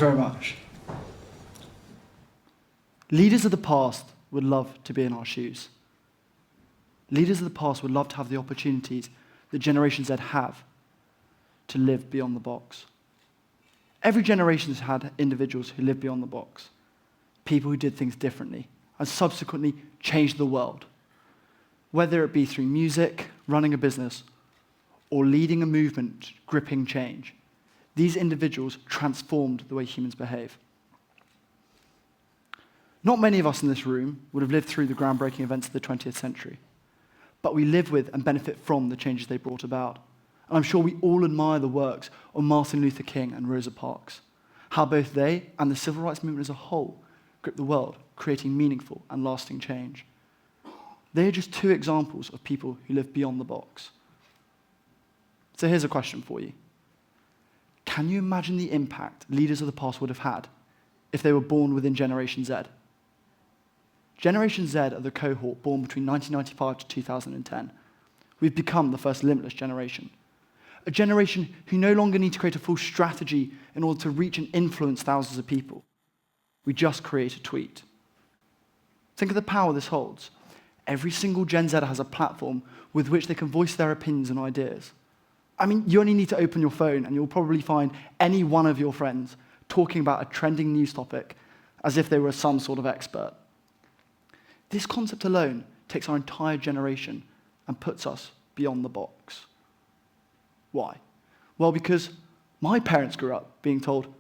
very much. Leaders of the past would love to be in our shoes. Leaders of the past would love to have the opportunities that Generation Z have to live beyond the box. Every generation has had individuals who lived beyond the box, people who did things differently, and subsequently changed the world. Whether it be through music, running a business, or leading a movement gripping change, these individuals transformed the way humans behave. Not many of us in this room would have lived through the groundbreaking events of the 20th century, but we live with and benefit from the changes they brought about. And I'm sure we all admire the works of Martin Luther King and Rosa Parks, how both they and the civil rights movement as a whole gripped the world, creating meaningful and lasting change. They are just two examples of people who live beyond the box. So here's a question for you. Can you imagine the impact leaders of the past would have had if they were born within Generation Z? Generation Z are the cohort born between 1995 to 2010. We've become the first limitless generation. A generation who no longer need to create a full strategy in order to reach and influence thousands of people. We just create a tweet. Think of the power this holds. Every single Gen Zer has a platform with which they can voice their opinions and ideas. I mean, you only need to open your phone and you'll probably find any one of your friends talking about a trending news topic as if they were some sort of expert. This concept alone takes our entire generation and puts us beyond the box. Why? Well, because my parents grew up being told,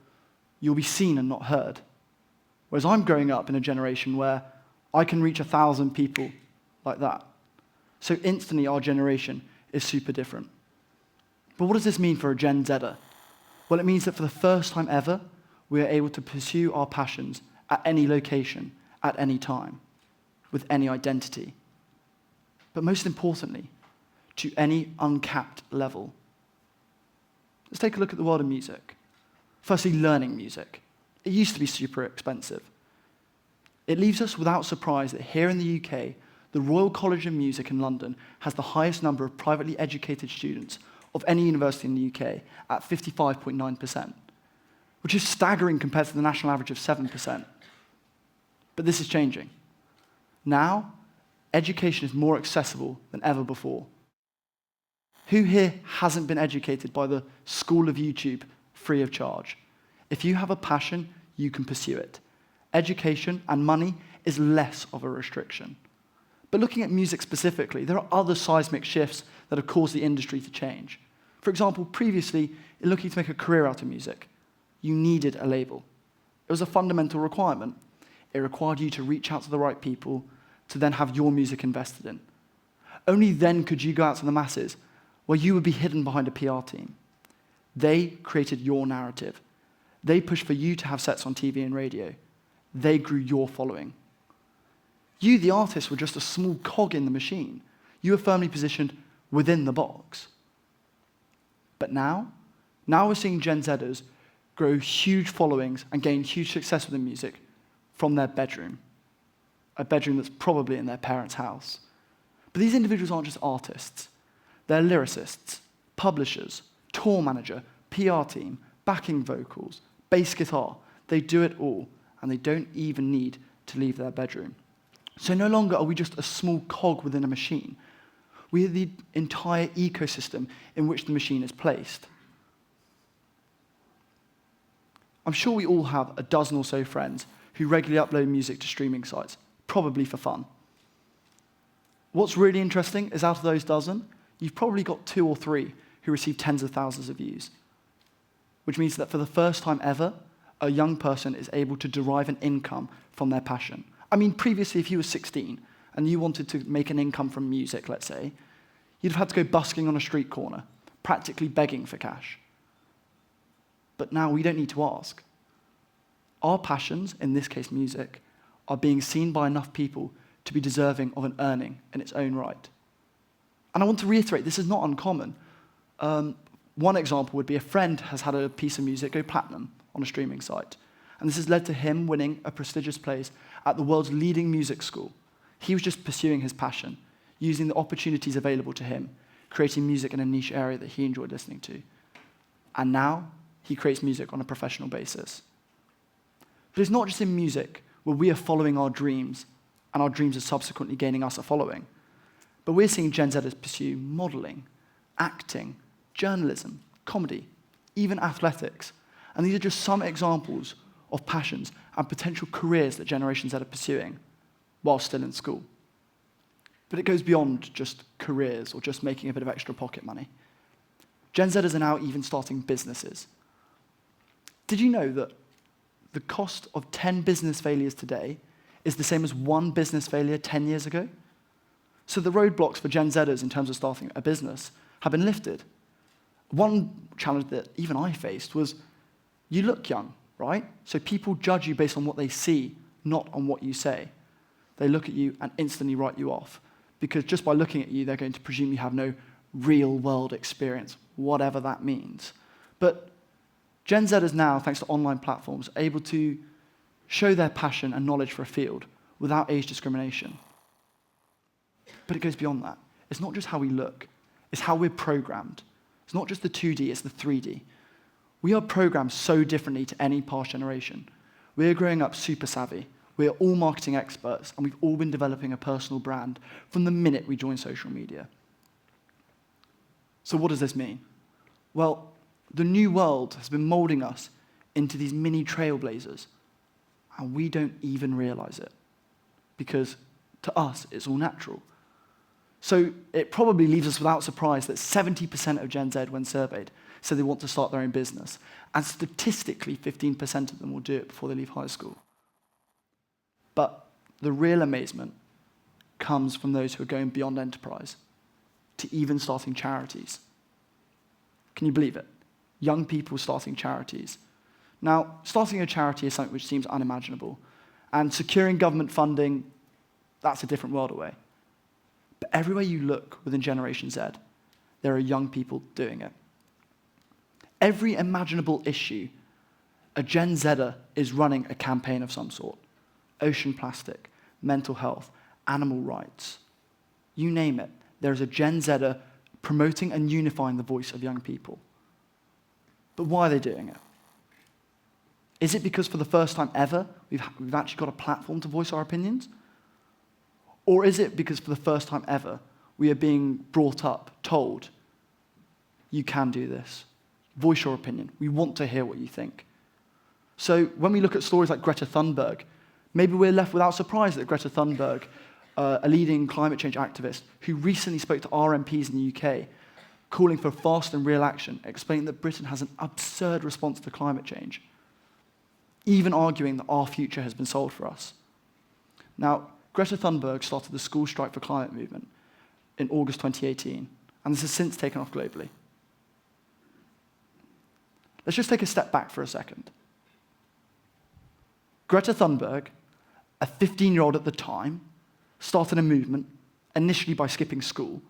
you'll be seen and not heard. Whereas I'm growing up in a generation where I can reach 1,000 people like that. So instantly our generation is super different. But what does this mean for a Gen Zer? Well, it means that for the first time ever, we are able to pursue our passions at any location, at any time, with any identity. But most importantly, to any uncapped level. Let's take a look at the world of music. Firstly, learning music. It used to be super expensive. It leaves us without surprise that here in the UK, the Royal College of Music in London has the highest number of privately educated students of any university in the UK at 55.9%, which is staggering compared to the national average of 7%. But this is changing. Now, education is more accessible than ever before. Who here hasn't been educated by the School of YouTube free of charge? If you have a passion, you can pursue it. Education and money is less of a restriction. But looking at music specifically, there are other seismic shifts that have caused the industry to change. For example, previously, in looking to make a career out of music, you needed a label. It was a fundamental requirement. It required you to reach out to the right people to then have your music invested in. Only then could you go out to the masses, where you would be hidden behind a PR team. They created your narrative. They pushed for you to have sets on TV and radio. They grew your following. You, the artist, were just a small cog in the machine. You were firmly positioned within the box. But now we're seeing Gen Zers grow huge followings and gain huge success within music from their bedroom. A bedroom that's probably in their parents' house. But these individuals aren't just artists. They're lyricists, publishers, tour manager, PR team, backing vocals, bass guitar. They do it all, and they don't even need to leave their bedroom. So no longer are we just a small cog within a machine. We are the entire ecosystem in which the machine is placed. I'm sure we all have a dozen or so friends who regularly upload music to streaming sites, probably for fun. What's really interesting is out of those dozen, you've probably got 2 or 3 who receive tens of thousands of views, which means that for the first time ever, a young person is able to derive an income from their passion. I mean, previously, if you were 16 and you wanted to make an income from music, let's say, you'd have had to go busking on a street corner, practically begging for cash. But now we don't need to ask. Our passions, in this case music, are being seen by enough people to be deserving of an earning in its own right. And I want to reiterate, this is not uncommon. One example would be a friend has had a piece of music go platinum on a streaming site. And this has led to him winning a prestigious place at the world's leading music school. He was just pursuing his passion, using the opportunities available to him, creating music in a niche area that he enjoyed listening to. And now, he creates music on a professional basis. But it's not just in music where we are following our dreams and our dreams are subsequently gaining us a following. But we're seeing Gen Zers pursue modeling, acting, journalism, comedy, even athletics. And these are just some examples of passions and potential careers that Generation Z are pursuing while still in school. But it goes beyond just careers or just making a bit of extra pocket money. Gen Zers are now even starting businesses. Did you know that the cost of 10 business failures today is the same as one business failure 10 years ago? So the roadblocks for Gen Zers in terms of starting a business have been lifted. One challenge that even I faced was, you look young, right? So people judge you based on what they see, not on what you say. They look at you and instantly write you off, because just by looking at you, they're going to presume you have no real-world experience, whatever that means. But Gen Zers now, thanks to online platforms, are able to show their passion and knowledge for a field without age discrimination. But it goes beyond that. It's not just how we look, it's how we're programmed. It's not just the 2D, it's the 3D. We are programmed so differently to any past generation. We're growing up super savvy. We're all marketing experts, and we've all been developing a personal brand from the minute we joined social media. So what does this mean? Well, the new world has been molding us into these mini trailblazers, and we don't even realize it, because to us, it's all natural. So it probably leaves us without surprise that 70% of Gen Z, when surveyed, said they want to start their own business, and statistically, 15% of them will do it before they leave high school. But the real amazement comes from those who are going beyond enterprise to even starting charities. Can you believe it? Young people starting charities. Now, starting a charity is something which seems unimaginable, and securing government funding, that's a different world away. But everywhere you look within Generation Z, there are young people doing it. Every imaginable issue, a Gen Zer is running a campaign of some sort. Ocean plastic, mental health, animal rights. You name it, there is a Gen Zer promoting and unifying the voice of young people. But why are they doing it? Is it because for the first time ever, we've actually got a platform to voice our opinions? Or is it because for the first time ever, we are being brought up, told, you can do this, voice your opinion, we want to hear what you think. So when we look at stories like Greta Thunberg, maybe we're left without surprise that Greta Thunberg, a leading climate change activist who recently spoke to our MPs in the UK, calling for fast and real action, explaining that Britain has an absurd response to climate change, even arguing that our future has been sold for us. Now, Greta Thunberg started the School Strike for Climate movement in August 2018, and this has since taken off globally. Let's just take a step back for a second. Greta Thunberg, a 15-year-old at the time, started a movement, initially by skipping school,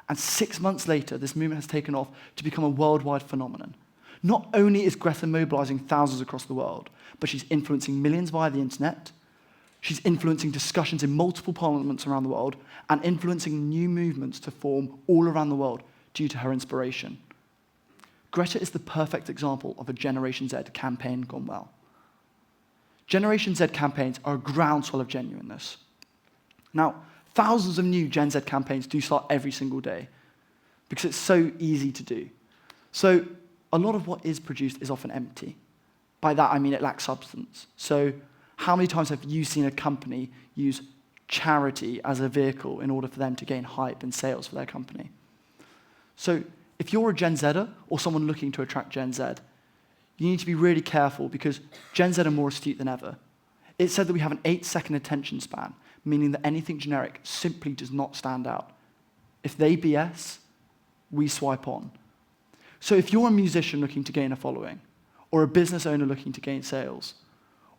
and 6 months later, this movement has taken off to become a worldwide phenomenon. Not only is Greta mobilizing thousands across the world, but she's influencing millions via the internet, she's influencing discussions in multiple parliaments around the world, and influencing new movements to form all around the world due to her inspiration. Greta is the perfect example of a Generation Z campaign gone well. Generation Z campaigns are a groundswell of genuineness. Now, thousands of new Gen Z campaigns do start every single day because it's so easy to do. So a lot of what is produced is often empty. By that, I mean it lacks substance. So how many times have you seen a company use charity as a vehicle in order for them to gain hype and sales for their company? So if you're a Gen Zer or someone looking to attract Gen Z, you need to be really careful because Gen Z are more astute than ever. It's said that we have an 8-second attention span, meaning that anything generic simply does not stand out. If they BS, we swipe on. So if you're a musician looking to gain a following, or a business owner looking to gain sales,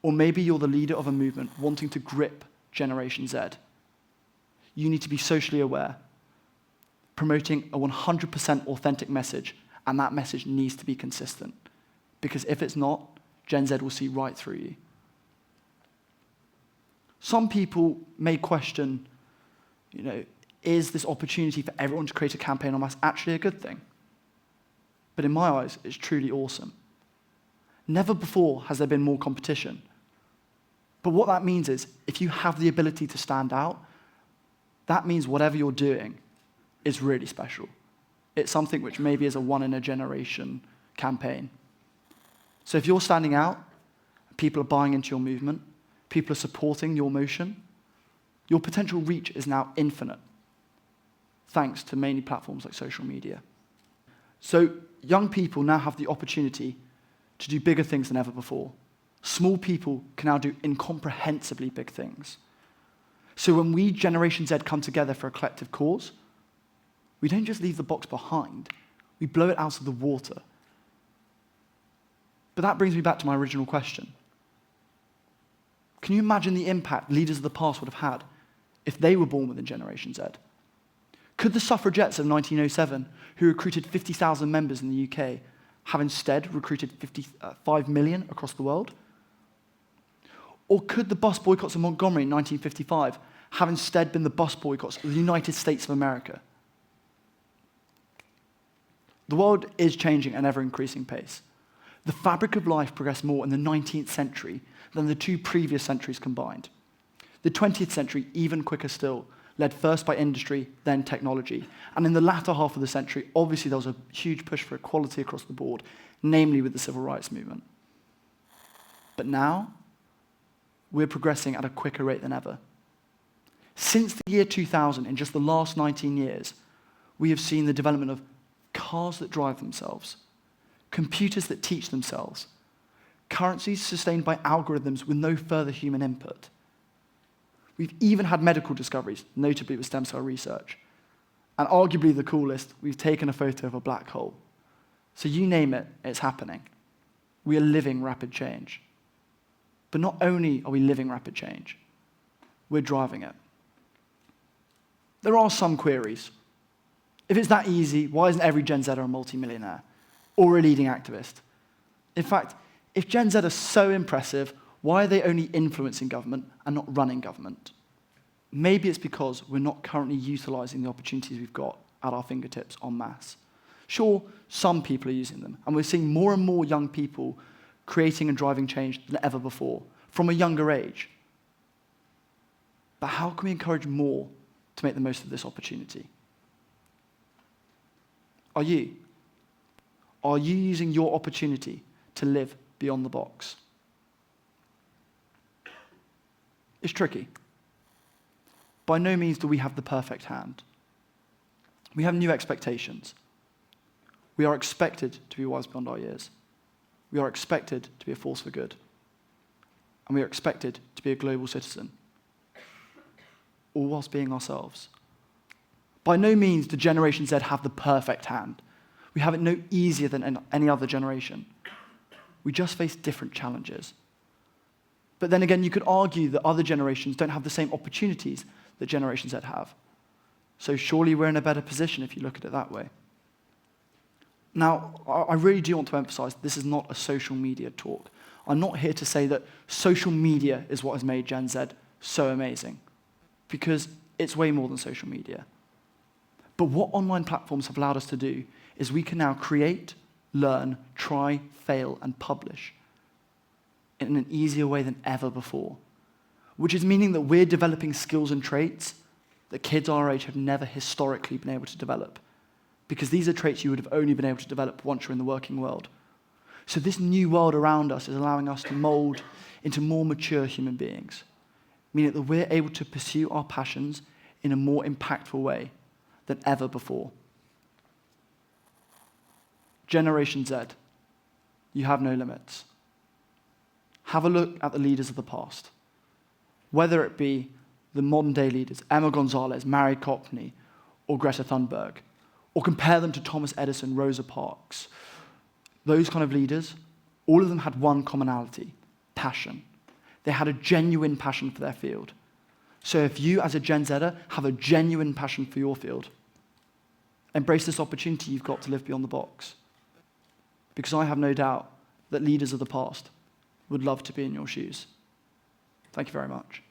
or maybe you're the leader of a movement wanting to grip Generation Z, you need to be socially aware, promoting a 100% authentic message, and that message needs to be consistent. Because if it's not, Gen Z will see right through you. Some people may question, is this opportunity for everyone to create a campaign en masse actually a good thing? But in my eyes, it's truly awesome. Never before has there been more competition. But what that means is, if you have the ability to stand out, that means whatever you're doing is really special. It's something which maybe is a one-in-a-generation campaign. So if you're standing out, people are buying into your movement, people are supporting your motion, your potential reach is now infinite, thanks to mainly platforms like social media. So young people now have the opportunity to do bigger things than ever before. Small people can now do incomprehensibly big things. So when we, Generation Z, come together for a collective cause, we don't just leave the box behind, we blow it out of the water. But that brings me back to my original question. Can you imagine the impact leaders of the past would have had if they were born within Generation Z? Could the suffragettes of 1907, who recruited 50,000 members in the UK, have instead recruited 5 million across the world? Or could the bus boycotts of Montgomery in 1955 have instead been the bus boycotts of the United States of America? The world is changing at an ever-increasing pace. The fabric of life progressed more in the 19th century than the 2 previous centuries combined. The 20th century, even quicker still, led first by industry, then technology. And in the latter half of the century, obviously there was a huge push for equality across the board, namely with the civil rights movement. But now, we're progressing at a quicker rate than ever. Since the year 2000, in just the last 19 years, we have seen the development of cars that drive themselves, computers that teach themselves, currencies sustained by algorithms with no further human input. We've even had medical discoveries, notably with stem cell research. And arguably the coolest, we've taken a photo of a black hole. So you name it, it's happening. We are living rapid change. But not only are we living rapid change, we're driving it. There are some queries. If it's that easy, why isn't every Gen Zer a multimillionaire or a leading activist? In fact, if Gen Z are so impressive, why are they only influencing government and not running government? Maybe it's because we're not currently utilizing the opportunities we've got at our fingertips en masse. Sure, some people are using them, and we're seeing more and more young people creating and driving change than ever before, from a younger age. But how can we encourage more to make the most of this opportunity? Are you? Are you using your opportunity to live beyond the box? It's tricky. By no means do we have the perfect hand. We have new expectations. We are expected to be wise beyond our years. We are expected to be a force for good. And we are expected to be a global citizen, all whilst being ourselves. By no means do Generation Z have the perfect hand. We have it no easier than any other generation. We just face different challenges. But then again, you could argue that other generations don't have the same opportunities that Generation Z have. So surely we're in a better position if you look at it that way. Now, I really do want to emphasize this is not a social media talk. I'm not here to say that social media is what has made Gen Z so amazing, because it's way more than social media. But what online platforms have allowed us to do is we can now create, learn, try, fail, and publish in an easier way than ever before, which is meaning that we're developing skills and traits that kids our age have never historically been able to develop, because these are traits you would have only been able to develop once you're in the working world. So this new world around us is allowing us to mold into more mature human beings, meaning that we're able to pursue our passions in a more impactful way than ever before. Generation Z, you have no limits. Have a look at the leaders of the past, whether it be the modern-day leaders, Emma Gonzalez, Mary Copney, or Greta Thunberg, or compare them to Thomas Edison, Rosa Parks. Those kind of leaders, all of them had one commonality: passion. They had a genuine passion for their field. So if you, as a Gen Zer, have a genuine passion for your field, embrace this opportunity you've got to live beyond the box. Because I have no doubt that leaders of the past would love to be in your shoes. Thank you very much.